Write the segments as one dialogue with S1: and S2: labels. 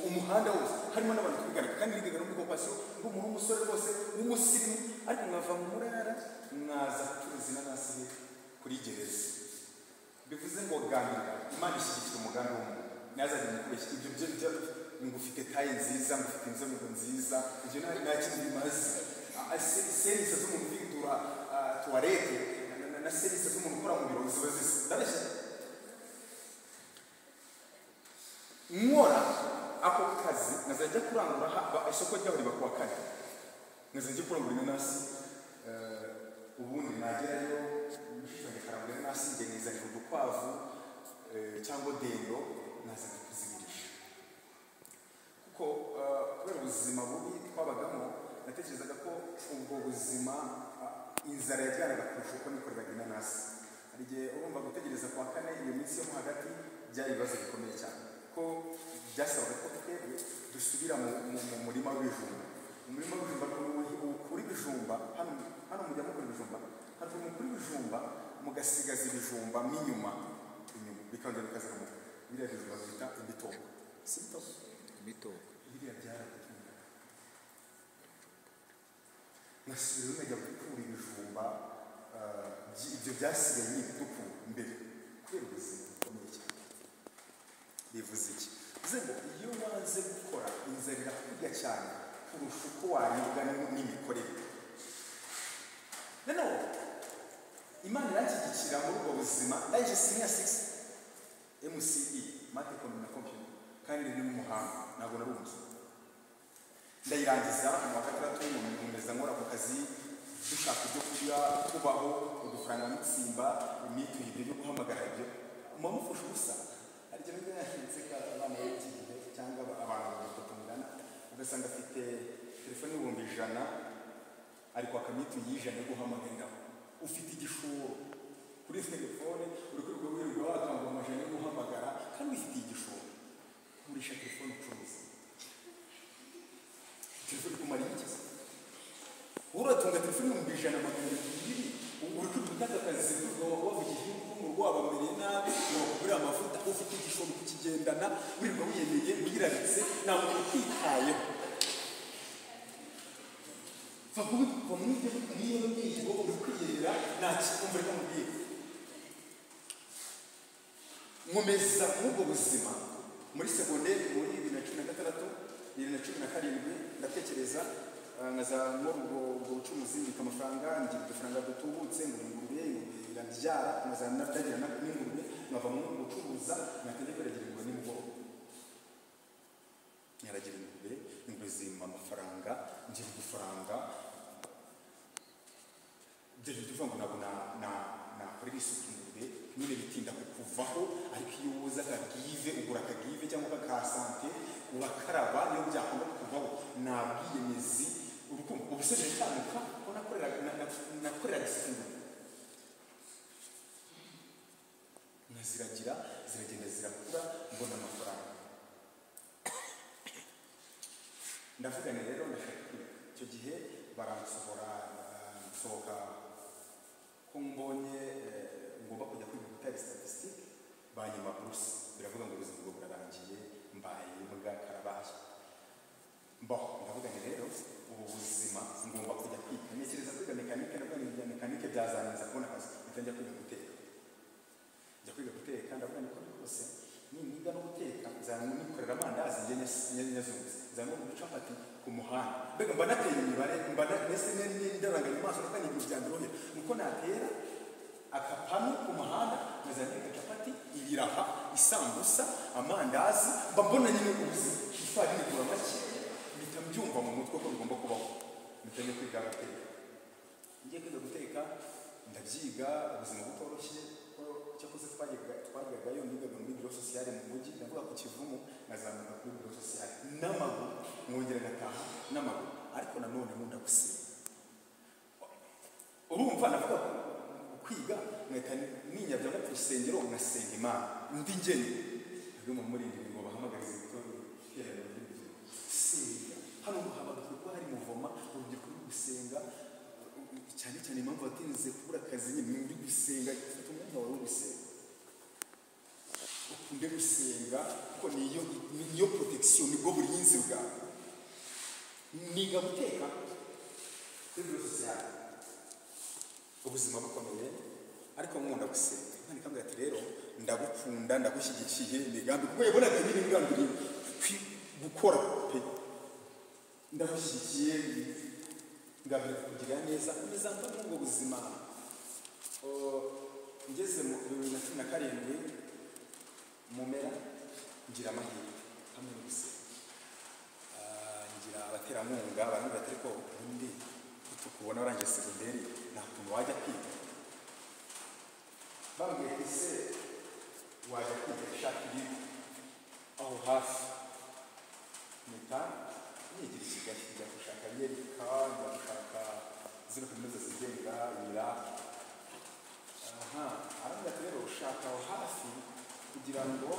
S1: umuhanda wose harimo n'abantu twigaragara kandi bigaga no muri compassion nk'umuntu w'umusore rwose w'umusirimu ariko mwava mu murara mwaza tuzi n'anasi kuri gereza bivuze ngo gambira Imana ishyigikira umugambi w'umuntu nazanye mukubeshya ibyo byo ngufite taye nziza ngufite inzobe nziza ibyo nta kintu bimaze service z'umuntu bidura toilette na service z'umuntu ukora mu biro ziba zisa ndabeshya mwora ako kazi nazajya kurangura isoko ryaho riba kuwa kane nazajya kurangura inanasi ubundi nagerayo nshobora karangura inanasi ngenizanira udukwavu cyangwa dendo nazajya kuzigurisha kuko kubera ubuzima bubi twabagamo natekerezaga ko ubwo buzima inzara yajyanaga kurusha uko nikoreraga inanasi hari igihe urumva gutegereza kuwa kane iyo minsi yo mo hagati byari ibibazo bikomeye cyane ko byasabaga ko twebwe dusubira mu murima w'ibijumba umurima w'ibijumba ukuri ibijumba hano mujya mukora ibijumba hano mukuri ibijumba mugasigaza ibijumba inyuma bikongera bikazamuka biriya bijumba bita imitobo si imitobo biriya byaragutunga nasubira umenya gukura ibijumba ibyo byasigaye n'ibituku mbere kubera ubuzima bukomeye cyane bivuze iki bivuze ngo iyo wanze gukora inzara irakurya cyane kurusha uko waribwa n'imikorere noneho Imana irakigikira muri ubwo buzima ndaje senior 6 MCE Math Economy Computer kandi ni mu muhanga ntabwo nari umusore ndayirangiza mu wa gatandatu nkomeza nkora ku kazi dushaka ibyo kurya kubaho udufaranga n'itsimba imituye ibyo byo guhamagara ibyo mumufasha ubusa hari ikintu cyahindutse ka abana b'iki gihe cyangwa abantu batungana ugasanga afite telefone y'ibihumbi 100 ariko akamitu y'ijana yo guhamagarira ufite igishoro kuri telefone uri kuri rwo rwego wakanga amajana yo guhamagara kandi ufite igishoro kurisha telefone ucuruza telefone kumara iki uratunga telefone y'ibihumbi 100 magana 200 uri kutaka akazi wavugije mu rwabo mbere nabi wakugura amavuta ufite igishoro kukigendana wirirwa wiyemeye wiraritse nta muntu kwitayeho fabudu komite niyo ngiyo uri kwiyerera nta kikumva ryo mubwiye nkomeza nk'ubwo buzima muri secondaire muri 2016 2017 ndatekereza ngaza muri ubwo bucuruzi mbika amafaranga ngira udufaranga dutubutse ngo ingurube irabyara ngaza ndagira n'ingurube nkava mu gucuruza nategeko ragira ingurube n'imugoroba nyaragira ingurube zima amafaranga ngira udufaranga byo tuvuga ngo nabo na kuri isuku ingurube nyine bitinda kukuvaho ariko iyo uza kagive ugura kagive cyangwa kakasante urakaraba niyo byakunda kukuvaho nabwiyemezi urukundo ubuseze cyamuka ko nakorera isuku ziragenda zirakura mbona amafaranga ndavuganye rero ndashaka icyo gihe baransohora nsohoka ko mbonye ngomba kujya kwiga gutera statistique banyuma buruse biravuga ngo ubuzima bwo burarangiye mbaye mbwa karabaye ndavuganye rero ubu buzima ngomba kujya kwiga ntekereza kwiga mekanike nabwo ni mekanike byazaneza kubona akazi njya kwiga guteka njya kwiga guteka ndavuganye ko rwose niga no guteka nzanikorera amandazi nyazunze nzango gucapati ku muhanda mbega mba nateye imibare mba nese n'indaranganya amaso kandi ibintu byandurohe nuko natera akapanu ku muhanda ngazanira capati ibiraha isambusa amandazi mba mbona nyine ubuzima ifarini igura make bita mbyumva mu mutwe ko bigomba kubaho mutanye kwiga guteka ngiye kwiga guteka ndabyiga ubuzima butoroshye cyakoze twajyagayo nigaga muri biro sociale mu mujyi ndavuga ku Kivumu ngazamuka kuri biro sociale n'amaguru mwongera ngataha n'amaguru ariko nanone nkunda gusenga urumva navuga kwiga mweka ninyabya mu rusengero ngasenga Imana ndi ngene byo mu murindi ngo bahamagarize itorero cyera senga hano muhamagara ko hari muvoma urubyiruko rwo gusenga cyane cyane impamvu batinze kubura akazi nyine muri gusenga ufite umwanya wawe wo gusenga ukunde gusenga kuko niyo protection nibwo burinzi bwawe. Niga guteka kuri social ubuzima bukomeye ariko nkunda gusenga. Imana ikambwira ati rero ndagukunda ndagushyigikiye imigambi kuko yabonaga nyine imigambi gukora pe ndagushyigikiye ngabira kugira neza nizamba n'ubwo buzima. Ngeze mu 2017 mumera ngira amahirwe hamwe n'ubusenga, ngira abaterankunga barambwira ati ariko ubundi tukubona warangiye segonderi nta kuntu wajya kwiga. Bambwiye ati se wajya kwiga ishaka iri aho hafi mpita nigira i Kigali njya gushaka Amerika, njya gushaka zino kaminuza zigenga ira arambwira ati rero ushaka aho hafi kugira ngo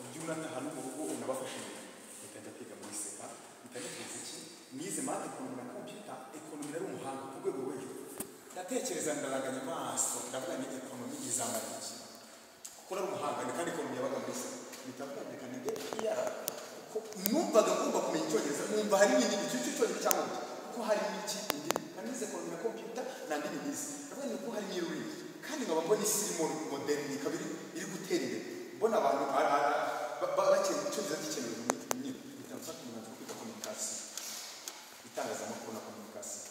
S1: ujye unataha no mu rugo unabafashe imbere. Mpita njya kwiga muri seka mpita nifuza iki nize mate ekonomi na computer. Ekonomi nari umuhanga ku rwego rwo hejuru, ndatekereza ndaranganya amaso ndavuga ni ekonomi izamara iki kuko nari umuhanga kandi ekonomi yabaga muri seka. Mpita mvuga reka nige iyara kuko numvaga ngomba kumenya icyongereza, numva hari n'ibindi cy'icyongereza cyangwa kuko hari n'iki indimi kandi nize ekonomi na computer nandi nize ndavuga ni ko hari n'iruri kandi nkaba mbona isi moderne kabiri iri gutera imbere, mbona abantu bakiri icyongereza gikenewe mu myigire. Bitamfata umwanzuro wo kwiga communication, itangazamakuru na communication,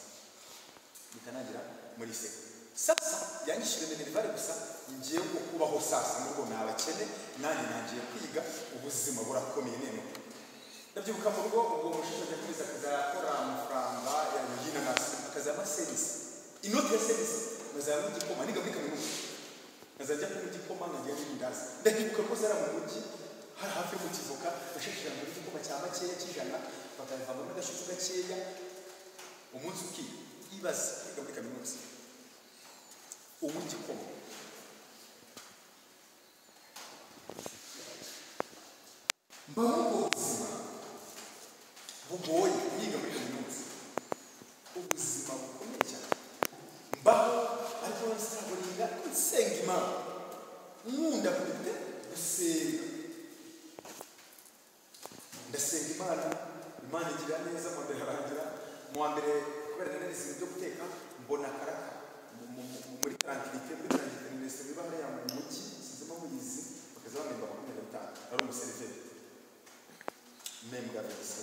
S1: bitanangira muri seka. Sasa yanyishije minerivare gusa ngiye kubaho sasa nubwo nabakene nanjye nagiye kwiga ubuzima burakomeye nemo. Ndabyibuka mu rugo ubwo mushisho ajya kwiza kuzakora amafaranga ya yina nasi akazama service inote service bazana igikoma niga muri kaminuza nazajya ku gikoma ngiye n'indazi. Ndahibuka ko zara mu mujyi hari hafi mu kivuka bashishira muri igikoma cya makeya kijana bakava mu gashyushyu gakeya umunsi uki ibaze niga muri kaminuza umugikoma mbaho ubuzima bugoye niga muri kaminuza, ubuzima bukomeye cyane mbaho ariko nsaburinga nsenga Imana nkunda kujya gusenga. Ndasenga Imana igira neza mu mbere harangira mu wa mbere kubera narize ibyo guteka mbona karaka muri tranquillité ministre biba hariya mu mujyi sizemo muyizi bakaza bamemba 25 ari umuseriveri membwa bese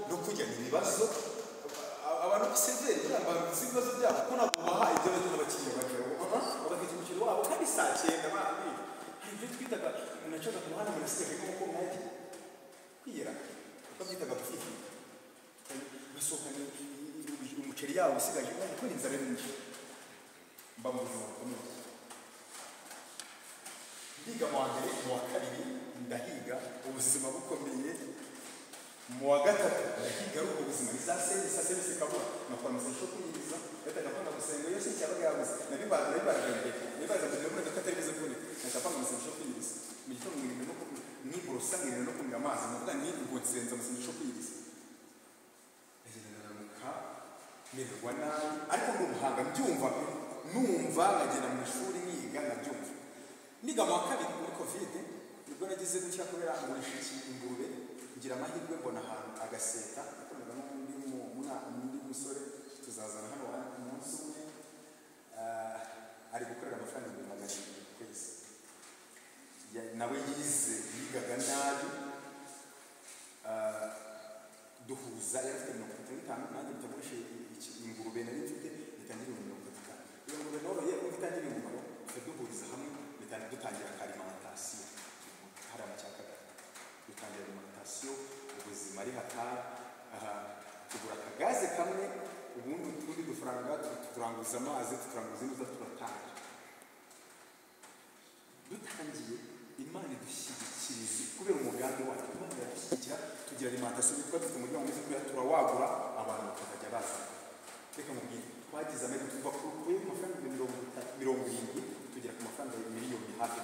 S1: no kujya ibibazo abantu b'iseveri bambaye ibibazo byabo ko nabo bahaye ibyo n'abakiriya bagero bagafite umukiro wabo kandi saa 9 bandi hari ibyo twitaga unacaga ku muhanda muri siteke nk'uko mwati kwiyera babyitaga gufifi basohokana umuceri yawo usigaje ko inzara nyinshi mbamuzima komeye. Ndiga mu wa mbere mu wa kabiri ndahiga ubuzima bukomeye, mu wa gatatu ndahiga ubwo buzima service kabura nakora amasesho kwiriza yatagapanga gusenga yose cyabaga yabuze nabibaza muri gatatu bize kuri nakapanga amasesho kwiriza mu gitondo ngirimo ko niborosa ngirimo no kumira amazi navuga ni ubwo nsenza amasesho kwiriza merwa nabi ariko ngo umuhanga mbyumva numva ngagenda mu ishuri niga nabyumva. Niga mu wa kabiri muri covid nibwo nagize gutya kubera ngurisha ingurube ngira amahirwe mbona ahantu agaseta akorera n'undi musore tuzazana hano umunsi umwe ari gukorera amafaranga 100,000 kwezi. Nawe yigaga nabi duhuza yarafite 55 nanjye bitamurishe ingurube nari mfite bitangira 55 iyo ngurube noroye bitangira umumaro duhuriza hamwe dutangira alimentation hari amacyaka dutangira alimentation ubuzima ari hatari tugura akagaze kamwe ubundi utundi dufaranga turanguza amazi turanguza inzu turatanga dutangiye Imana idushyigikiriza kubera umugambi wacu. Imana iradushyigikira tugira alimentation bitwa dufite umuryango umeze kuya turawagura abantu bakajya baza. Reka mubwire twagize amahirwe tuva kuri amafaranga 70 tugera ku mafaranga miliyoni hafi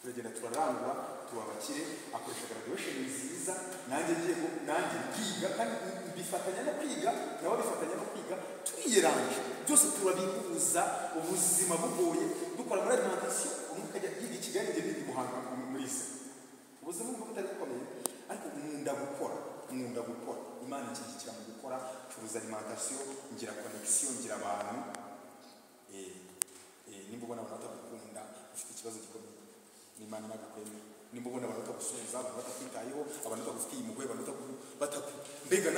S1: turagenda turarangura tubabakire akoresha graduation nziza nanjye bwiga kandi bifatanya no kwiga nabo bifatanya no kwiga twiyeranje byose turabihuza ubuzima bugoye dukora muri alimentation mukajya yiga i Kigali njye ndi Muhanga muri se ubuzima bwo butari bukomeye ariko nkunda gukora Imana ikishyikira mu gukora curuza alimentation ngira connection ngira abantu nimba ubona abantu batakunda ufite ikibazo gikomeye n'Imana nagukwemera nimba ubona abantu batagusubiza abantu batakwitayeho abantu batagufitiye impuhwe abantu mbega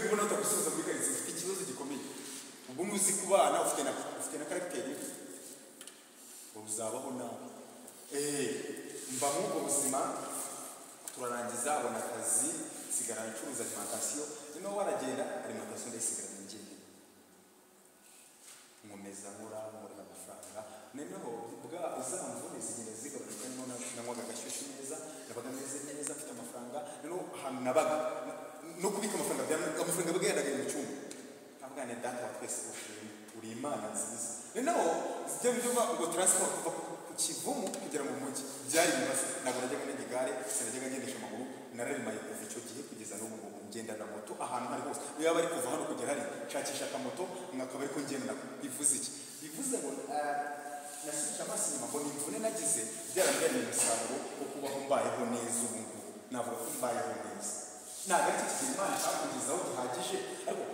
S1: ubona batagusubiza muri karitsiye ufite ikibazo gikomeye ubwo muzi kubana ufite na karagiteri uzabaho nawe mba mu ubwo buzima turarangiza abona akazi sigara ncuruza alimentation noneho waragenda alimentation ndayisigarana njyewe nkomeza nkora amafaranga noneho izamvune zigenda zigabanuka niho nanywaga agashyushyu neza nabaga meze neza mfite amafaranga noneho ahantu nabaga no kubika amafaranga bwagendaga mu cyumba ntabwane data wa twese uri Imana nziza noneho zijya mu byo ngo transport kuva ku Kivumu kugera mu mujyi byari ibibazo ntabwo najyaga n'igare sinajyaga ngendesha amaguru nararimaye kuva icyo gihe kugeza n'ubu ngubu ngenda na moto ahantu hari hose iyo yaba ari kuva hano kugera hari nshakisha akamoto nkakaba ariko ngenda bivuze iki bivuze ngo nasubije amaso inyuma ngo imvune nagize byarambere umusaruro wo kubaho mbayeho neza ubu ngubu navuga ko mbayeho neza ntabwo ari iki kintu Imana cyakugezaho gihagije ariko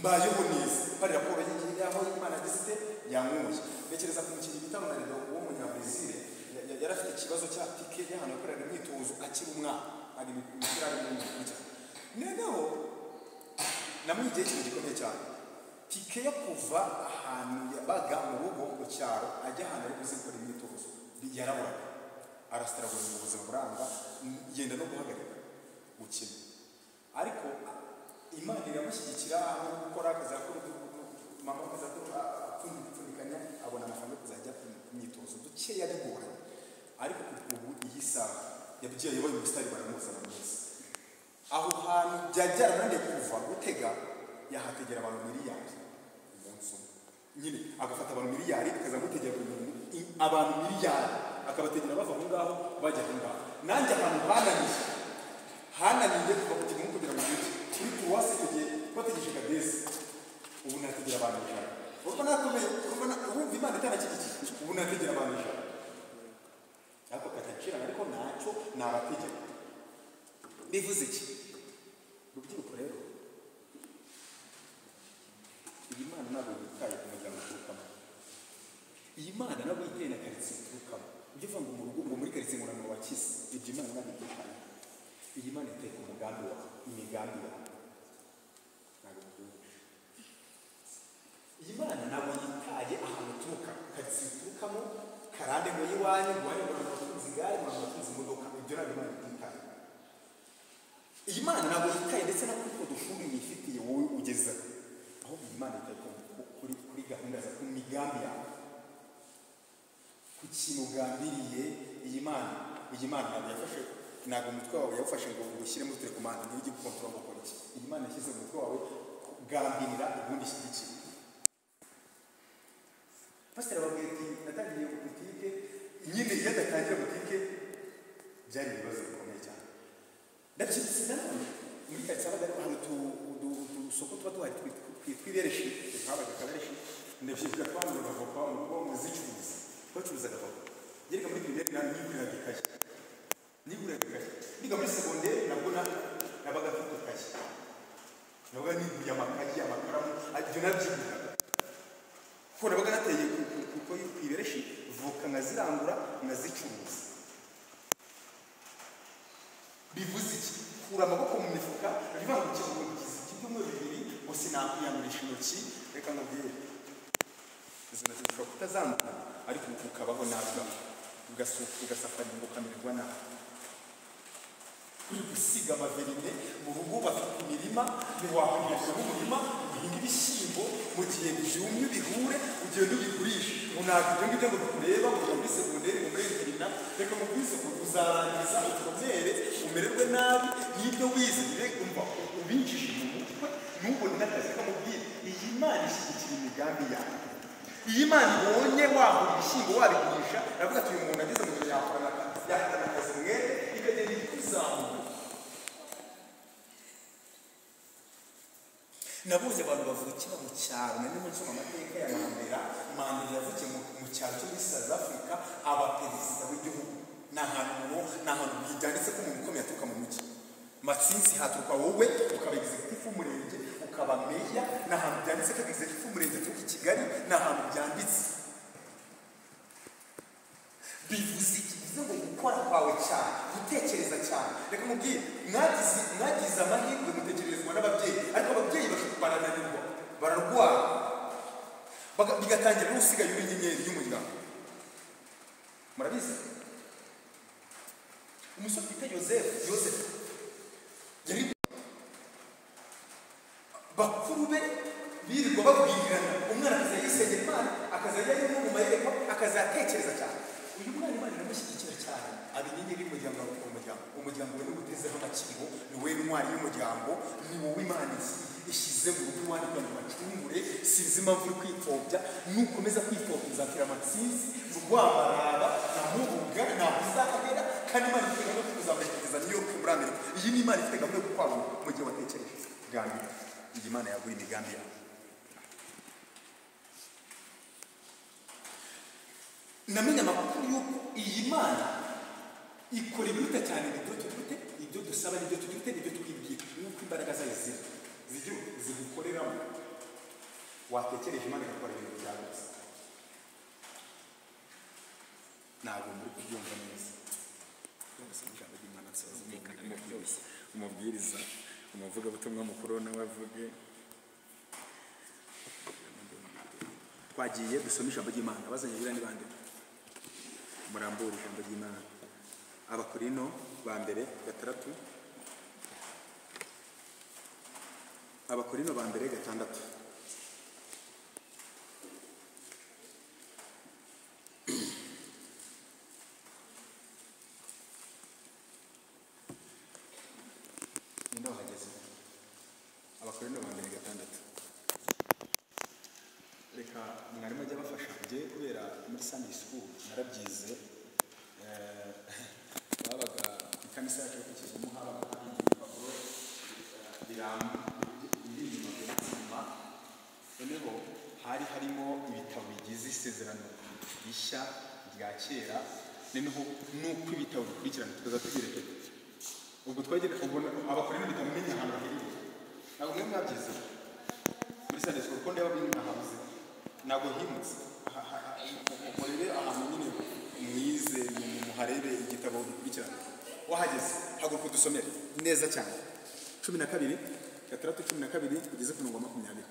S1: mbayeho neza bari raporo y'igihe yaho Imana yagize yankuye ntekereza ku mukinnyi bita Ronaldo wo munyabrazil yari afite ikibazo cya tike y'ahantu yakoreraga imyitozo akiri umwana ari imipira ari mu kurya noneho namwigiye ikintu gikomeye cyane tike yo kuva ahantu yabaga mu rugo mu cyaro ajya ahantu ari buze gukora imyitozo yaraburaga arasitaragura mu buzima buranga yenda no guhagarika gukina ariko Imana iramushyigikira aho gukora akazakora mama akazakora apfundikanya abona amafaranga yo kuzajya ku myitozo dukeya bigoranye ariko ubu iyi saha yabigiye yabaye umusitari baramuzana neza aho hantu byajyarananiye kuva gutega yahategera abantu miliyari umunsi umwe nyine agafata abantu miliyari akaza gutegera abantu miliyari akabategera bava aho ngaho bajya aho ngaho nanjye ahantu hananiye kuva ku Kivumu kugera mu mujyi kuri tuwasi tugiye bategereje kadesi ubu nategera abantu ijana urumva nakomeye wumva Imana itanakigikiye ubu nategera abantu ijana ariko katacira ariko ntacyo nabategeka bivuze iki rubyiruko rero iyi Mana ntabwo yitaye ku muryango uturukamo iyi Mana ntabwo yitaye na karitsiye uturukamo ujya uvuga ngo mu rugo ngo muri karitsiye ngo ntabwo wakize ibyo Imana ntabwo yitaye iyi Mana iteye ku mugambi wawe imigambi yawe iyi Mana ntabwo yitaye ahantu uturuka karitsiye uturukamo karande ngo yiwanyu ngo wari ngo batunze igare ngo batunze imodoka ibyo ntabwo Imana yitaye iyi Mana ntabwo yitaye ndetse no kuko dushuri yifitiye wowe ugeza aho iyi Mana yitaye kuri gahunda za ku migambi yawe ku kintu ugambiriye iyi Mana ntabwo yafashe ntabwo umutwe wawe yawufashe ngo ushyire muri telekomande niyo ugiye gukontorora ngo ukora iki iyi Mana yashyize mu mutwe wawe kugambirira ubundi ishyigikira pasiteri ababwira ati natangiye butike nyine iyo adatangira butike byari ibibazo bikomeye cyane ndabyibutse nanone muri karitsiye habaga hariho ahantu udusoko tuba duhari twitwa ibereshi habaga akabereshi ndabyibuka twambaye avoka mu rugo muzicuruza bacuruzaga avoka yereka muri pirimeri niguriraga ikayi niga muri segonderi nabwo nabaga mfite ikayi nabaga niguriye amakayi amakaramu ibyo nabyiguraga kuko nabaga nateye ku ibereshi voka nkazirangura nkazicuruza bivuze iki kura amaboko mu mifuka riva mu kibuga cy'ibyumweru bibiri ngo sinakwiyandurisha intoki reka nkubwire izo ntoki zishobora kutazambuka ariko ukabaho nabi ugasafaringa ukamererwa nabi uri gusiga amaverine mu rugo bafite imirima ntiwakwinjira mu murima uhinga ibishyimbo mu gihe byumye bihure ugenda ubigurisha ntabwo ibyo ngibyo ngo bikureba ngo muri segonderi ngo muri interina reka mu bwisuku uzarangiza ukomere umererwe nabi n'ibyo wize umva ubinjije mu mutwe ntubone n'akazi kamubwira iyi Mana ishyigikira imigambi yawe iyi Mana ibonye wahura ibishyimbo wabigurisha aravuga ati uyu muntu ageze mu gihe yakora akazi mwere ikagenda ikuzamura nabonye abantu bavukira mu cyaro nari mu nsoma amateka ya Mandela yavukiye mu cyaro cyo muri South Africa aba perezida w'igihugu n'ahantu byanditse ko umuntu ukomeye aturuka mu mujyi Matsinzi haturuka wowe ukaba executive w'umurenge ukaba meya n'ahantu byanditse ko executive w'umurenge aturuka i Kigali n'ahantu byanditse bivuze ikivuze ngo gukora kwawe cyane gutekereza cyane reka mubwire mwagize amahirwe mutekerezwa n'ababyeyi ariko ababyeyi barananirwa bararwara bigatangira n'usigaye uri inyenyeri y'umuryango murabizi umusore bita Yosefu yari bakuru be birirwa babwirirana umwana akaza yisengera Imana akaza yajya mu mayerekwa akaza yatekereza cyane uyu mwana Imana iramushyigikira cyane abinyenyeri y'umuryango umuryango we n'ugutezeho amakiriho ni we ntwari y'umuryango ni wowe Imana ishyize mu rugo iwanyu kugira ngo bacungure sinzi impamvu uri kwipfobya nukomeza kwipfobya uzatera Matsinzi Rwamaraba na Mubuga na Buzahagera kandi Imana ifite gahunda yo kuzamushyikiza New York muri Amerika iyi ni Imana ifite gahunda yo gukwagura mu gihe watekereje bwangu iyi Imana yaguha imigambi yawe namenye amakuru y'uko iyi Mana ikora ibiruta cyane ibyo dusaba n'ibyo tugifite n'ibyo twibwira n'uko imbaraga zayo zigukoreramo watekereje Imana igakora ibintu byagutse ntabwo muri kubyumva neza ijambo ry'Imana byose umubwiriza umuvugabutumwa mukuru nawe avuge twagiye dusoma ijambo ry'Imana abazanye bira ni bande murambura ijambo ry'Imana Abakorino ba mbere 6 Abakorino ba mbere 6 Abakorino ba mbere 6 reka mwarimu ajya bafasha kujye kubera muri Sunday school narabyize babaga ikanisa yacu kukizamo habaga hari ibipapuro biramba noneho hari harimo ibitabo bigize isezerano rishya rya kera noneho nuko ibitabo bikurikirana tukaza tubirekera ubwo twagenda ubona Abakorino bitamenya ahantu hirya ntabwo mwe mwabyize muri Sunday school ko ndeba bindi nahabuze ntabwo himutse murebe ahantu nyine mwize muharebe igitabo bikurikirana wahageze haguruka dusomere neza cyane 12 kugeza ku 20.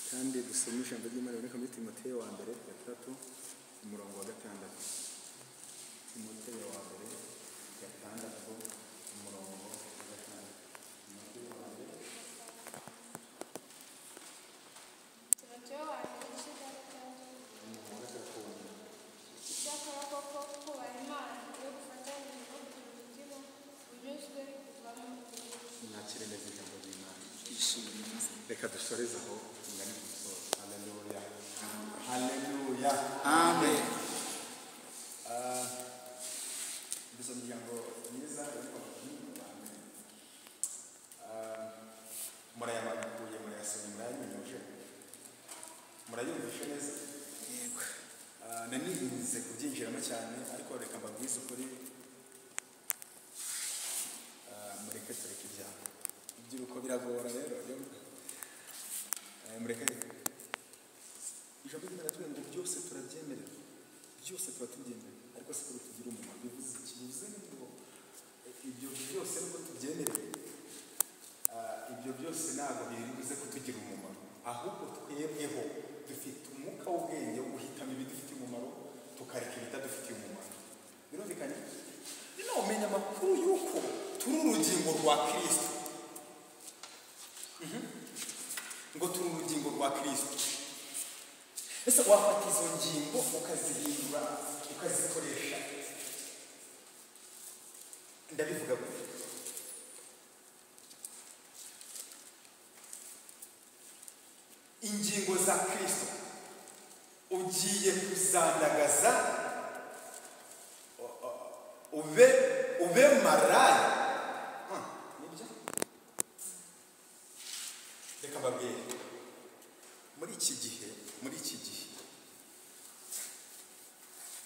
S1: kandi dusoma ijambo ry'Imana riboneka muri Timoteyo wa mbere 3 umurongo wa 6. Timoteyo wa mbere 6 umurongo wa 6. Timoteyo wa mbere 3 umurongo wa 6. mwakire neza ijambo ry'Imana. Reka dusoreze aho tungane ku musozo. Haleluya. Haleluya.
S2: Amen.
S1: Biso muryango mwiza ariko murayamakuye murayasoma murayanyujije murayumvishe neza.
S2: Yego.
S1: Nanirinze kubyinjiramo cyane ariko reka mbabwize ukuri, mureke tureke ibyaha ibyiruko biragora rero mureke ijambo ry'Imana tuvuga ngo byose turabyemerera, byose tuba tubyemerera, ariko si kuri tugira umumaro. Bivuze iki? Bivuze ngo ibyo byose nubwo tubyemerera, ibyo byose ntabwo bibuze kutugira umumaro, ahubwo twebweho dufite umwuka w'ubwenge wo guhitamo ibidufitiye umumaro tukareka ibitadufitiye umumaro. Birumvikanye? Rero umenya amakuru y'uko turi urugingo rwa Kristo. Ngo turi urugingo rwa Kristo. Ese wafata izo ngingo ukazihindura ukazikoresha, ndabivuga gute? Ingingo za Kristo ugiye kuzandagaza ube maraya. Nibyo? Reka mbabwire, muri iki gihe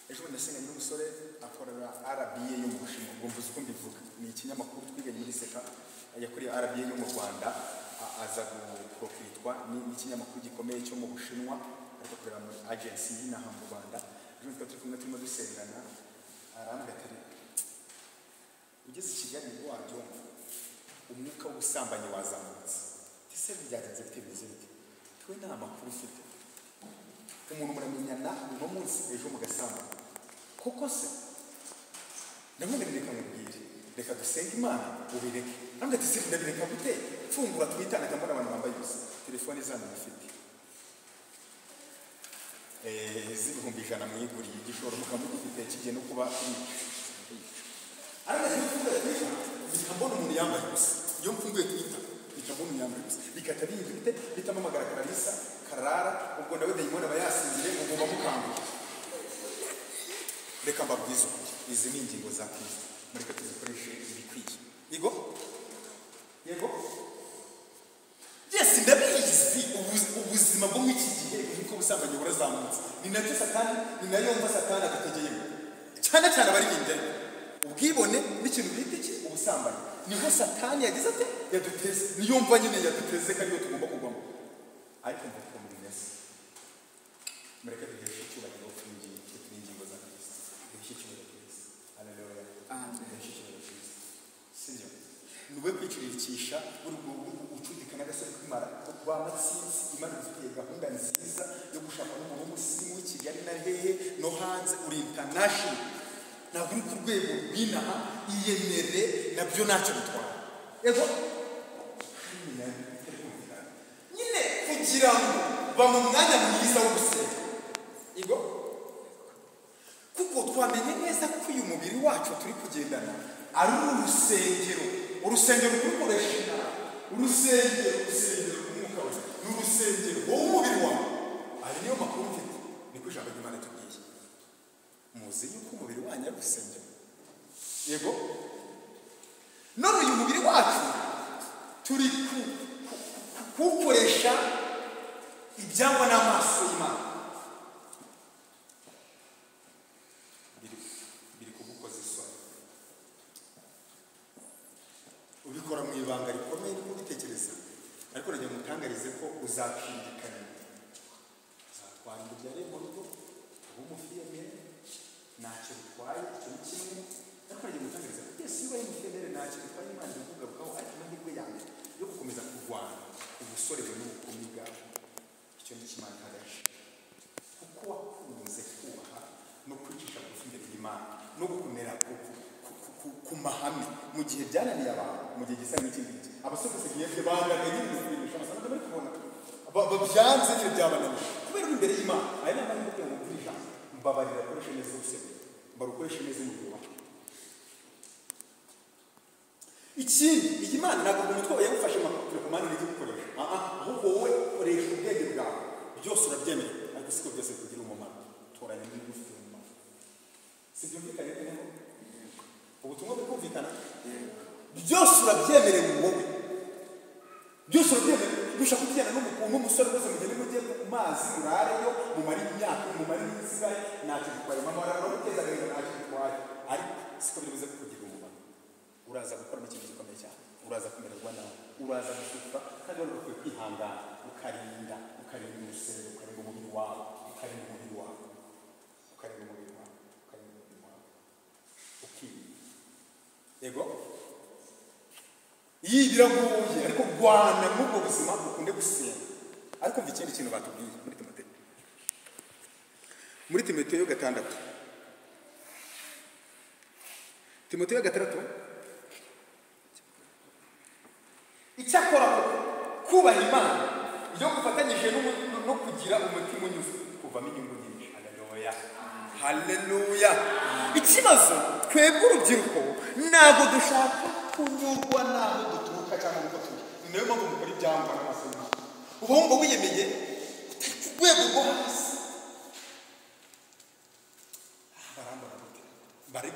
S1: ejo nasenganye n'umusore akorera RBA yo mu Bushinwa. Ubwo mvuze uko mbivuga, ni ikinyamakuru twiganye muri seka yakuriye RBA yo mu Rwanda, aza guprofitwa n'ikinyamakuru gikomeye cyo mu Bushinwa ariko kurera muri agency y'inaha mu Rwanda. Ejo turi kumwe turimo dusengana, arambwira ati ugeze i Kigali ngo wabyumva umwuka w'ubusambanyi wazamutse. Ese byagenze bite? Bimeze bite? Twe nta makuru ufite, umuntu muramenyana uno munsi ejo mugasambana koko se? Ndamubwira reka mubwire, reka dusenge Imana ubireke. Nambwe ati siri ndabireka gute? Fungura twitane tambona abantu bambaye gusa telefone zanyu mufite z'ibihumbi 100 mwiguriye igishoro mukamugifite kigiye no kuba ariko ntibivuga twita bikambona umuntu yambaye gusa. Iyo mfunguye twita bikambona umuntu yambaye gusa bikata bihindura bite bitamamagara Kararisa Karara, ubwo nawe dayimoni aba yasinzire ngo bamukanguye. Reka mbabwize ukuri, izi ni ingingo za Kristo, mureke tuzikoreshe ibikwiye. Yego yes, ndabizi ubuzima bwo muri iki gihe niko busambanyi burazamutse. Ni nacyo Satani, ni nayo mva Satani adutegeyemo cyane cyane abari imbere. Ubwibone n'ikintu bita iki? Ubusambanyi. Niho Satani yagize ati yaduteze, niyo mva nyine yaduteze kandi tugomba kugwamo. Ariko mvuga muri neza, mureke duheshe icyubahiro ingingo za Kristo, duheshe icyubahiro Kristo. Haleluya. Sibyo? Nube kwicurikisha ucudika n'agasore kw'imara kwa matsinsi. Imana ifite gahunda nziza yo gushaka n'umuntu w'umusirimu w'i Kigali na hehe no hanze. Uri international, ntabwo uri ku rwego rw'inaha. Iyemere nabyo ntacyo bitwara. Yego nyine kugira ngo ba mu mwanya mwiza wo gusenga. Yego kuko twamenye neza ko uyu mubiri wacu turi kugendana ari urusengero. Urusengero rukoresha urusengero umwuka we ni urusengero wowe umubiri wawe. Ari niyo makuru mfite, niko ijambo ry'Imana tubwiye. Muzi yuko umubiri wanyu ari urusengero. Yego none uyu mubiri wacu turi kuwukoresha ibyangwa n'amaso y'Imana. Biri kugukoza isoni, ubikora mu ibanga rikomeye niko ubitekereza, ariko nagira ngo mutangarize ko uzakindikana, uzatwara inda yari mu rugo uba umufiyemere ntacyo bitwaye. Icyo ni kimwe, ariko nagira ngo mutangarize ko Yesu iyo ubaye umufiyemere ntacyo bitwaye. Imana irakugarukaho, ariko amahirwe yawe yo gukomeza kurwana ubusore bwe n'ubukumi bwawe. Icyo ni kimana hagati kuko wakunze kubaha no kwicisha bugufi imbere y'Imana no gukomera ku mahame mu gihe byananiye abantu. Mu gihe gisa n'iki ngiki abasore bose bangana nyine kwirisha amasanga bari kubona babyanze nyine byabananiye kubera uri imbere y'Imana. Aya ni amahirwe yo kwirisha. Mbabarira akoreshe neza urusengero, barukoreshe neza umubiri wawe.
S2: ikindi iyi Mana ntabwo umutwe yagufashe amakuru ku Mana n'ibyo gukoresha ahubwo wowe koresha ubwenge bwawe byose urabyemera ariko siko byose kugira umumaro toranya n'ibifite umumaro si byumvikanye neza ubutumwa bwo kumvikana byose urabyemerewe wowe byose urabyemerewe dushaka kugenda n'umusore ukoze mugende mugiye ku mazi murareyo mumara imyaka mumara iminsi ntacyo gitwaye amabara no guteza agahinda ntacyo gitwaye ariko siko bivuze ko kugira umumaro uraza gukora n'ikintu gikomeye cyane uraza kumererwa nawe uraza gusuka kandi wari ukwiye kwihangana ukarinda urusengero ukarinda umubiri wawe ukarinda umubiri wawe ukarinda umubiri wawe ukarinda umubiri wawe ukirinda yego iyi biragoye ariko rwana n'ubwo buzima bukunde gusenga ariko mva ikindi kintu batubwiye muri Timoteyo 6 Timoteyo 6 icyakora kubaha Imana iyo gufatanyije no kugira umutima unyuze kuvamo inyungu nyinshi haleluya ikibazo twebwe urubyiruko ntabwo dushaka kunyurwa naho duturuka cyangwa uko turi niyo mpamvu mukora ibyangwa n'amasomo uba wumva wiyemeye ku rwego rwo hasi barambara gute bari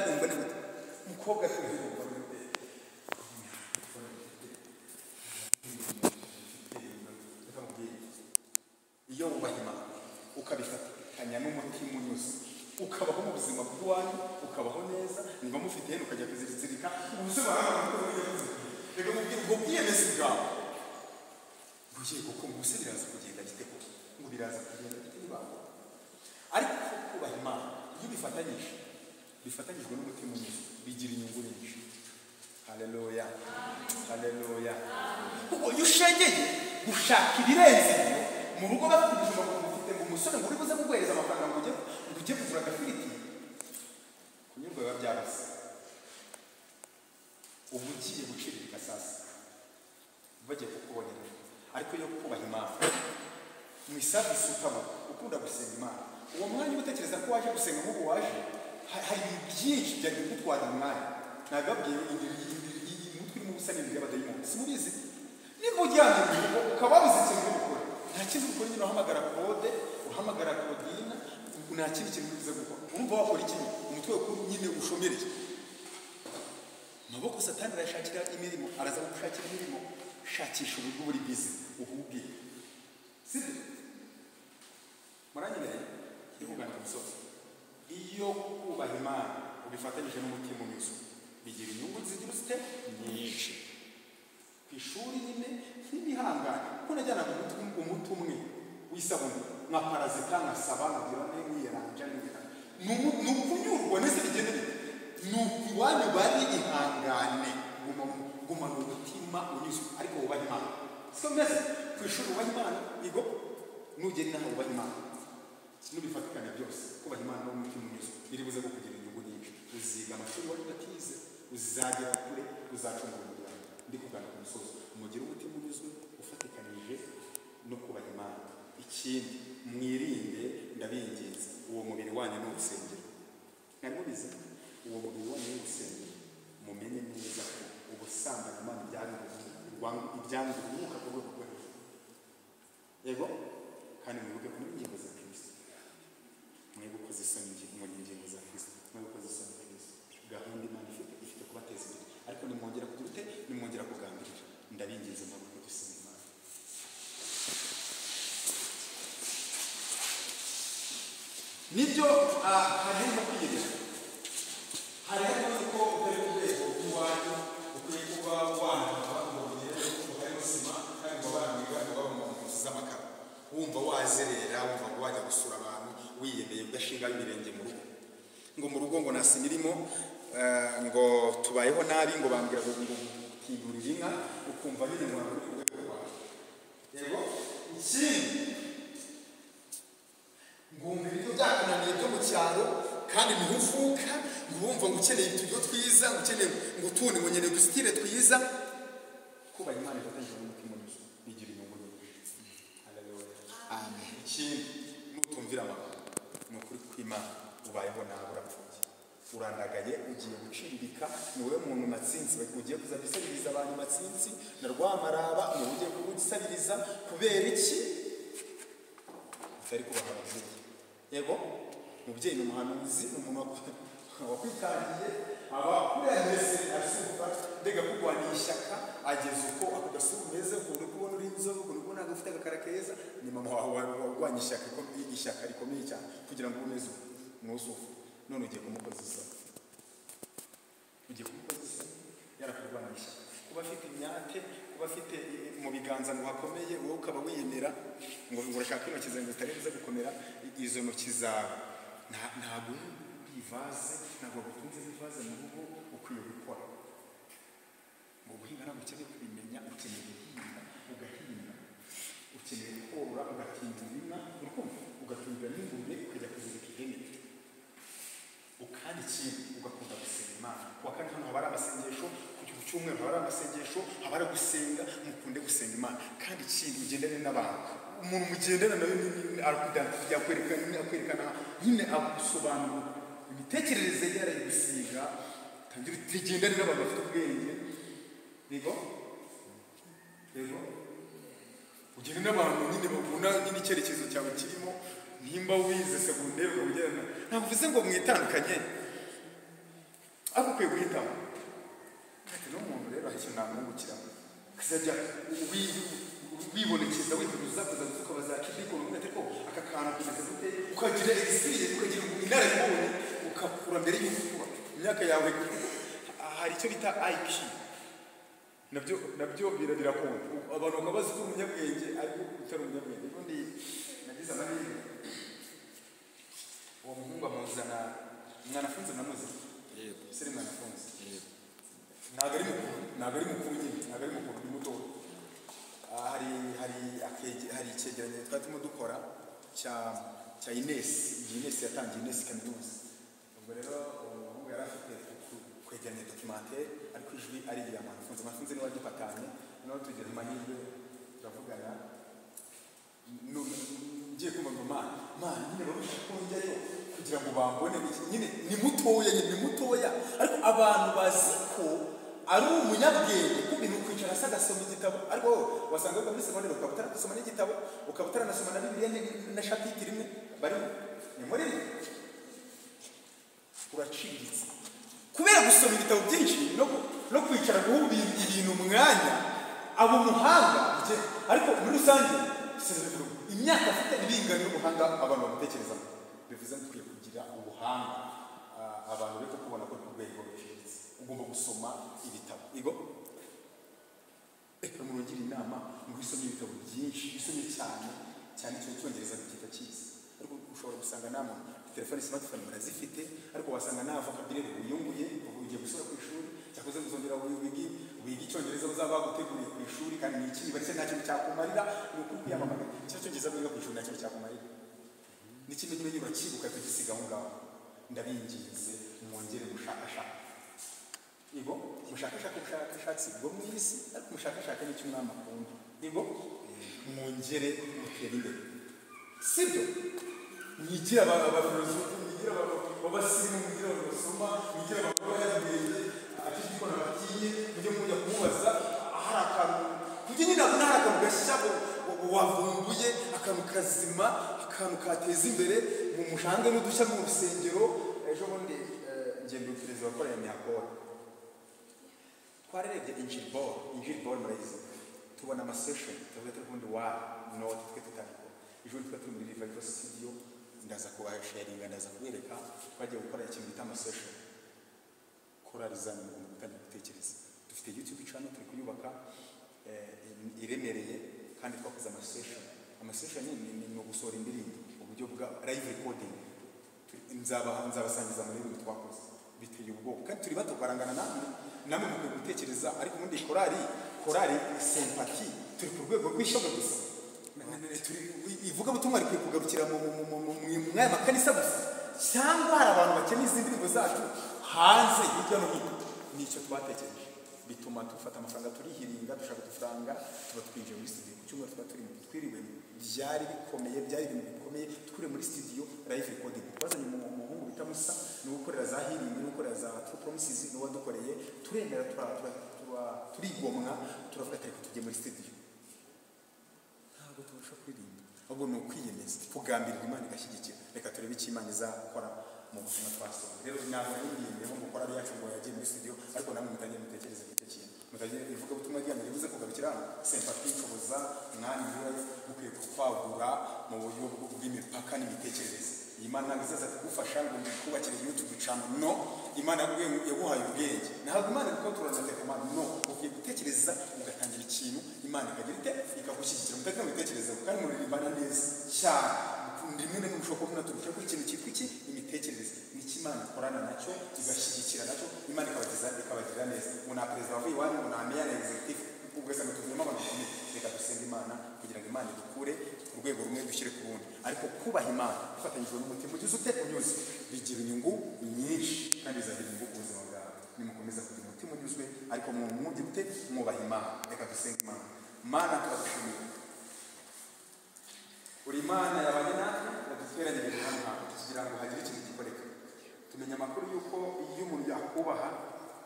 S2: bumbone gute umukobwa ari bumbone gute iyo wubaha Imana ukabifatanya n'umutima unyuze ukabaho mu buzima bw'iwanyu ukabaho neza niba mufite hene ukajya kuzirika ubuzima reka mubwire ubwo bwiyemezi bwawe bugiye kuko mbuse biraza kugenda giteko ngo biraza kugenda gite nibaho ariko kubaha Imana iyo bifatanyijwe n'umutima unyuze bigira inyungu nyinshi haleluya kuko iyo ushegeye gushaka ibirenze mu rugo bafite ubuzima bufite ngo umusore ngo uri buze kuguhereza amafaranga ngo ujye kugura agafiriti kunyurwa biba byarose ubu ugiye gucirika sasa bagiye kukubonera ariko iyo kubaha Imana mu isabisi ukaba ukunda gusenga Imana uwo mwanya utekereza ko waje gusenga nk'ubu waje hari byinshi byari gutwara umwanya nagabwiye umutwe urimo gusanira y'abadayimoni simubizi niba ujyanye mu rugo ukaba wabuze ikintu gukora nta kindi ukora nyine uhamagara Claude uhamagara Claudine nta kindi kintu uza gukora urumva wakora iki umutwe wawe nyine ushomereye maboko Satani arashakira imirimo araza gushakira imirimo shakisha uburyo buri bizi uhubwiye sibyo muranyemereye ihugana ku musozi iyo kubaha Imana ubifatanyije n'umutima unyuze bigira inyungu zigira usite nyinshi ku ishuri nyine n'ibihangane kuko najyanaga umuti umwe w'isabune nka parazita nka saba nkagira n'iyeranja ni ukunyurwa nese bigenda bite ni iwanyu bari ihangane gumana umutima unyuze ariko wubaha Imana siko meze ku ishuri wubaha Imana igo nugera inaha wubaha Imana nubifatikanya byose kubaha Imana n'umutima unyuze biri buze kukugira inyungu nyinshi uziga amashuri wari batize uzagera kure uzacungura umuryango ndi kugana ku musozi umugire umutima unyuzwe ufatikanije no kubaha Imana ikindi mwirinde ndabinginze uwo mubiri wanyu ni urusengero ntabwo bize uwo mubiri wanyu ni urusengero mumenye neza ko ubusambanyi Imana ibyanga umwuka ku rwego rwo hejuru yego kandi mwibuke ko n'ingingo za Kristo mwibuke zisoni mu ngingo za Kristo mwibuke zisoni Kristo gahunda Imana ifite kubateza imbere ariko nimwongera kugira ute nimwongera kugambirira ndabinginze mbabuke dusenga Imana nibyo harimo kwiyemeza harimo ko utari ku rwego rw'iwanyu ukwiye kuba wanava mu rugero harimo sima kandi ngo baramwiga ngo baba mu nzu z'amakaro wumva wazerera wumva ngo wajya gusura abantu wiyemeye udashingaho ibirenge mu rugo ngo mu rugo ngo nta sima irimo ngo tubayeho nabi ngo bambwira ngo kigurira inka ukumva nyine mu rwego rwawe yego ikindi ngumva ibiryo byakunaniye byo mu cyaro kandi niho uvuka ngo wumva ngo ukeneye uturyo twiza ngo ukeneye ngo utundi ngo nkeneye udusitire twiza kubaha Imana ifatanyije n'umutima unyuze bigira inyungu nyinshi amen ikindi nutumvira amakuru ni ukuri kw'Imana ubayeho nawe urapfuye
S1: urandagaye ugiye guciribika, ni wowe muntu matsinzi ugiye kuza gusabiriza abantu matsinzi na Rwamaraba, ni wowe ugiye gusabiriza kubera iki utari kubaha ababyeyi. Yego umubyeyi ni umuhanuzi, ni umuntu wakwitangiye aba kuremeze asuka mbega kurwanya ishyaka ageze uko ako gasura umeze ukuntu kubona uri inzobe ukuntu kubona agafite agakara keza, ni mama wawe warwanya ishyaka rikomeye cyane kugira ngo umeze nuzufu. None ugiye kumukoza isoni, ugiye kumukoza isoni yarakurwanya ishyaka, kuba afite imyate, kuba afite mu biganza ngo hakomeye, wowe ukaba wiyemera ngo urashaka intoki zawe zitari buze gukomera. Izo ntoki zawe ntabwo ivaze, ntabwo gutunze ivaze mu rugo ukwiye gukora. Ngo guhinga ntabwo ukeneye kubimenya, ukeneye guhinga ugahinga, ukeneye korora ugatinda inka, ugatunga n'ingurube ukajya kuzirika ihene, ukandi ikintu ugakunda gusenga Imana. Kuwa kane hano haba ari amasengesho, ku cyumweru haba ari amasengesho, haba ari gusenga, mukunde gusenga Imana. Kandi ikindi ugendane n'abantu, umuntu mugendana nawe yakwerekana nyine agusobanura imitekerereze yarayigusiga, tangira ugendane n'abantu bafite ubwenge. Yego ugende n'abantu nyine babona nyine icyerekezo cyawe kirimo. Nimba wize segonderi ukabugerana, ntabwo uvuze ngo mwitandukanye, ariko ukwiye guhitamo. Ati n'umuntu rero hari ikintu namwungukira, kazajya wibonekeza wihuruza kuza gukaba za kidiko n'umwete ko aka kantu kumeze gute, ukagira experience, ukagira inararibonye, ukakura mbere y'uko imyaka yawe. Hari icyo bita IQ, nabyo birakunda abantu bakabaza ko umunyabwenge ariko utari umunyabwenge. Ubundi nagize amahirwe, uwo muhungu amuzana mwanafunzi namuze, siri mwanafunzi, ntabwo ari mukuru nyine, ntabwo ari mukuru, ni muto. Hari icyegeranyo twari turimo dukora cya Ines yatangiye Ines kaminuza. Ubwo rero umuhungu yari afite kwegeranya documentaire ariko ijwi ari iya mwanafunzi niwe wagifatanye. Noneho tugira amahirwe turavugana, ngiye kumva ngo mana nyine barusha kongerayo kugira ngo bambone nyine ni mutoya ariko abantu bazi ko ari umunyabwenge. Kumbe ni ukwicara asa agasoma igitabo, ariko wasanga muri segonderi ukaba utaranasoma n'igitabo, ukaba utaranasoma na Bibiliya na shapitire imwe barimo, ni muri uraciriritse kubera gusoma ibitabo byinshi no kwicara guha ibintu umwanya. Abo umuhanga ariko muri rusange imyaka afite ibingana n'ubuhanga abantu bamutekerezamo. Bivuze ngo ukwiye kugira ubuhanga, abantu rero kubona ko ku rwego ruciriritse ugomba gusoma ibitabo. Igo umuntu ugira inama ngo usome ibitabo byinshi, usome cyane Icyongereza gikita cyiza. Ariko ushobora gusanga namwe telefone smartphone murazifite, ariko wasanga nta vocabulary wiyunguye, ugiye gusura ku ishuri cyakoze muzongera wiga Icyongereza bazaba baguteguriye ku ishuri, kandi ni iki baretse nta kintu cyakumarira. Ni ukuri kwiyamamaza icyo Cyongereza wiga ku ishuri nta kintu cyakumarira, n'ikimenyimenyi urakibuka kugisiga aho ngaho. Ndabinginze mwongere mushakashaka, igo ubushakashatsi bwo mu isi, ariko mushakashaka n'icyo umwami akunda. Igo mwongere mutere imbere, sibyo? Mwigira abafilozofi, mwigira abasirimu, mwigira abasoma, mwigira ababayabwenge, akishikora batinye mujye mujya kumubaza ahari akantu kujye nyine hari akantu gashya wavumbuye, akantu kazima, akantu kateza imbere mu mushange n'udushya mu rusengero. Ejo bundi ngendo perezida wakoreye Nyakora, twarerebye Injili Board murayizi, tubona amasession tuvuga tubundi note twe tutariko. Ejo twa turi muri Revival Studio, ndaza kubasharinga, ndaza kubereka twagiye gukora ikintu bita amasession koralizana mu gutangira gutekereza. Dufite YouTube channel turi kuyubaka iremereye, kandi twakoze amasession ni ugusora indirimbo uburyo bwa live recording. Nzabasangiza muri ibi twakoze biteye ubwoko, kandi turi bato barangana namwe mu gutekereza. Ariko ubundi korali sympathy turi ku rwego rw'ishyaka gusa, ivuga butumwa ari kugarukira mu mwanya makanisa gusa, cyangwa hari abantu bakeneye izindi ndirimbo zacu hanze hirya no hino. Nicyo twatekereje, bituma dufata amafaranga turihiringa, dushaka udufaranga tuba twinjiye muri studio. Ku cyumweru tuba twiriwe byari bikomeye, byari ibintu bikomeye. Tukure muri studio live recording, twazanye umuhungu bita Musa no gukorera za healing, no gukorera za True Promises, no wadukoreye turemera turigomwa, turavuga ati reka tujye muri studio. Ntabwo tubasha kuririmba, ahubwo ni ukwiyemeza, kugambirira Imana igashyigikira. Reka turebe icyo Imana izakora mu buzima twasoma. Rero ntabwo yiyemeye ngo gukora yacu ngo yagiye muri studio, ariko namwe mutangiye mutekereza icyo kintu. Mutangiye ivuga ubutumwa bwanyu bivuze kugarukira sympathy, kubuza mwanya y'urayo, mukwiye kwagura mu buryo bw'imipaka n'imitekerereze. Imana ntabwo izaza kugufasha ngo kubakire YouTube channel, no. Imana yaguhaye ubwenge, ntabwo Imana igukontorora tekoma, no. Ugiye gutekereza ugatangira ikintu, Imana ikagira ite ikagushyigikira. Mutaka mubitekereza kandi muririmbana neza cyane. Rimwe na rimwe ushobora kubona turusha ku ikintu cyitwa iki imitekerereze, ni Imana ikorana nacyo igashyigikira nacyo, Imana ikabagirira neza. Muna perezida wavuye iwanyu, muna meya na executive, ugasanga tuvuyemo abantu bakomeye. Reka dusenge Imana kugira ngo Imana idukure ku rwego rumwe dushyire ku rundi, ariko kubaha Imana ufatanyijwe n'umutima ugize ute unyuze bigira inyungu nyinshi kandi bizagira inyungu ku buzima bwawe nimukomeza kugira umutima unyuzwe, ariko mwumve ute mwubaha Imana. Reka dusenge Imana. Mana turagushimira, uri Imana yabanye natwe, yadutweranyirije hano kugira ngo hagire ikintu gikoreka. Tumenya amakuru y'uko iyo umuntu yakubaha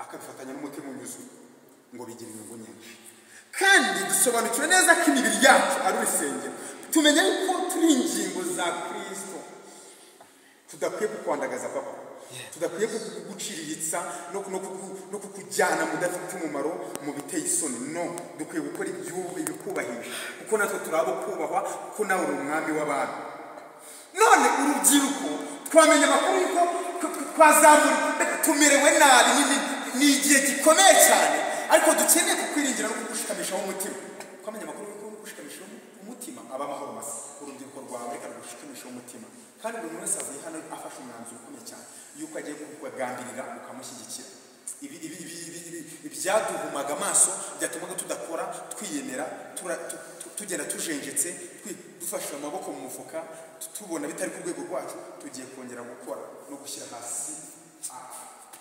S1: akabifatanya n'umutima unyuzwe ngo bigira inyungu nyinshi, kandi dusobanukiwe neza ko imibiri yacu ari urusengero. Tumenya yuko turi ingingo za Kristo, tudakwiye kukwandagaza papa, tudakwiye kuguciriritsa no kukujyana mudafite umumaro mu biteye isoni, no. Dukwiye gukora ibikubahisha kuko natwe turabo kubahwa, kuko nawe uri umwami w'abantu. None urubyiruko twamenye amakuru yuko twazamura, tumerewe nabi, ni igihe gikomeye cyane, ariko dukeneye kukwiringira no kugushikamishaho umutima. Twamenye amakuru yuko gushikamishaho umutima aba amahoro masa. Urubyiruko rwawe reka rugushikamishaho umutima, kandi buri wese avuye hano afashe umwanzuro ukomeye cyane yuko agiye kukugambirira ukamushyigikira. Ibyaduhumaga amaso byatumaga tudakora, twiyemera, tugenda tujenjetse, dufashe amaboko mu mufuka, tubona bitari ku rwego rwacu. Tugiye kongera gukora no gushyira hasi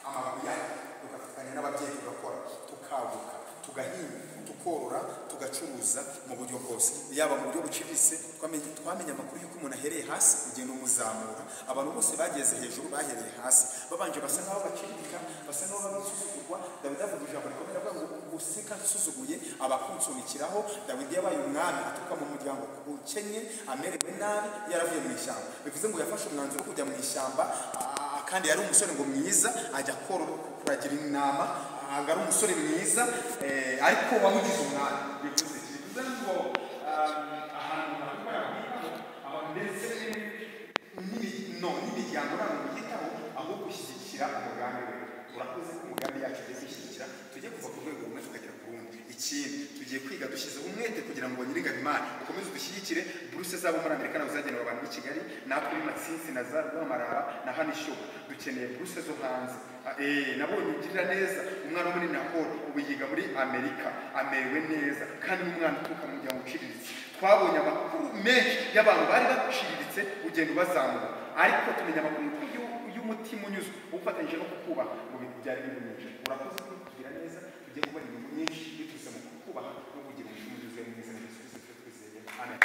S1: amaboko yacu, tugafatanya n'ababyeyi tugakora, tukaguka, tugahinga, tukorora, tugacuruza mu buryo bwose, yaba mu buryo buciriritse. Twamenye amakuru y'uko umuntu ahereye hasi ugenda umuzamura. Abantu bose bageze hejuru bahereye hasi, babanje basa nk'aho bacirika, basa nk'aho babisuzugurwa. Dawidi avuga ijambo rikomeye avuga ngo useka nsuzuguye abakunsunikiraho. Dawidi yabaye umwami aturuka mu muryango ukennye, amerewe nabi, yaravuye mu ishyamba. Bivuze ngo yafashe umwanzuro wo kujya mu ishyamba, kandi yari umusore ngo mwiza, ajya kuragira intama, ari umusore mwiza, ariko wamugize umwami. Bivuze ngo ahantu hatuma yabwitaho abantu ndetse n'imiryango ntabwo yitaho, aho gushyigikira umugambi we. Urakoze ko umugambi yacu ugiye gushyigikira, tujye kuva ku rwego rumwe tukagera ku rundi. Ikindi tugiye kwiga dushyizeho umwete kugira ngo nyir'ingabo Imana ukomeze udushyigikire. Buruse zabo muri Amerika nazo zagenewe abantu b'i Kigali, natwe muri Matsinsi na za Rwamarara na hano Ishyogwe dukeneye buruse zo hanze. Nabonye ugirira neza umwana wo muri Nahoro, ubu yiga muri Amerika, amerewe neza, kandi n'umwana uturuka mu muryango uciriritse. Twabonye amakuru menshi y'abantu bari baciriritse ugenda ubazamura, ariko tumenya amakuru y'umutima unyuzwe ufatanyije no kukubaha mu bintu byari binyuze. Urakoze kutugira neza, tugiye kubona inyungu nyinshi biturutse mu kukubaha no kugira umutima unyuze mwiza. Amen.